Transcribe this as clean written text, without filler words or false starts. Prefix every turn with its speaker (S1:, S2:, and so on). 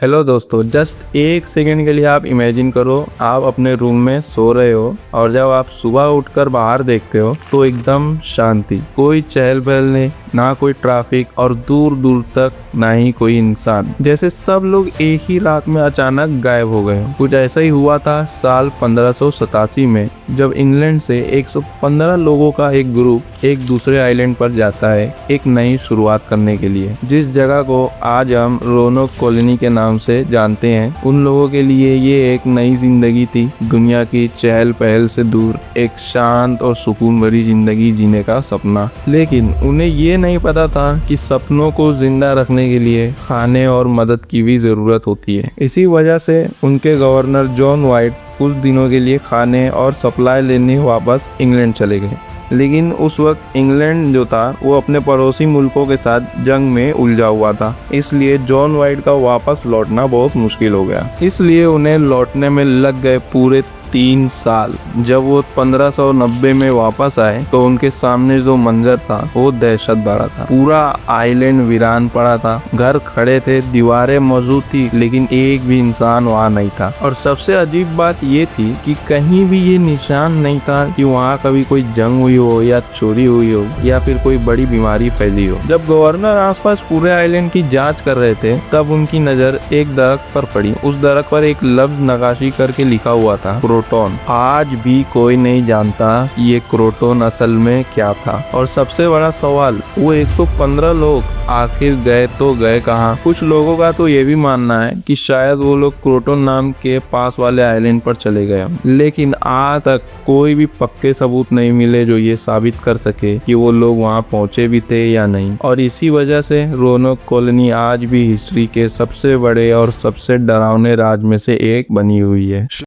S1: Hello दोस्तों, just एक second के लिए आप इमेजिन करो आप अपने रूम में सो रहे हो और जब आप सुबह उठकर बाहर देखते हो तो एकदम शांति, कोई चहल पहल नहीं, ना कोई ट्रैफिक और दूर दूर तक ना ही कोई इंसान। जैसे सब लोग एक ही रात में अचानक गायब हो गए। कुछ ऐसा ही हुआ था साल 1587 में, जब इंग्लैंड से 115 लोगों का एक ग्रुप एक दूसरे आइलैंड पर जाता है एक नई शुरुआत करने के लिए। जिस जगह को आज हम रोनोक कॉलोनी के नाम से जानते हैं, उन लोगों के लिए ये एक नई जिंदगी थी। दुनिया की चहल पहल से दूर एक शांत और सुकून भरी जिंदगी जीने का सपना। लेकिन उन्हें ये नहीं पता था कि सपनों को जिंदा रखने के लिए खाने और मदद की भी जरूरत होती है। इसी वजह से उनके गवर्नर जॉन वाइट कुछ दिनों के लिए खाने और सप्लाई लेने वापस इंग्लैंड चले गए। लेकिन उस वक्त इंग्लैंड जो था वो अपने पड़ोसी मुल्कों के साथ जंग में उलझा हुआ था, इसलिए जॉन वाइट का वापस लौटना बहुत मुश्किल हो गया। इसलिए उन्हें लौटने में लग गए पूरे 3 साल। जब वो 1590 में वापस आए तो उनके सामने जो मंजर था वो दहशत भरा था। पूरा आइलैंड वीरान पड़ा था, घर खड़े थे, दीवारें मौजूद थी, लेकिन एक भी इंसान वहाँ नहीं था। और सबसे अजीब बात ये थी कि कहीं भी ये निशान नहीं था कि वहाँ कभी कोई जंग हुई हो या चोरी हुई हो या फिर कोई बड़ी बीमारी फैली हो। जब गवर्नर आसपास पूरे आइलैंड की जांच कर रहे थे तब उनकी नजर एक दरख्त पर पड़ी। उस दरख्त पर एक लफ्ज नक्काशी करके लिखा हुआ था, क्रोटोन। आज भी कोई नहीं जानता ये क्रोटोन असल में क्या था। और सबसे बड़ा सवाल, वो 115 लोग आखिर गए तो गए कहाँ? कुछ लोगों का तो ये भी मानना है कि शायद वो लोग क्रोटोन नाम के पास वाले आइलैंड पर चले गए, लेकिन आज तक कोई भी पक्के सबूत नहीं मिले जो ये साबित कर सके कि वो लोग वहाँ पहुंचे भी थे या नहीं। और इसी वजह से रोनोक कॉलोनी आज भी हिस्ट्री के सबसे बड़े और सबसे डरावने राज में से एक बनी हुई है।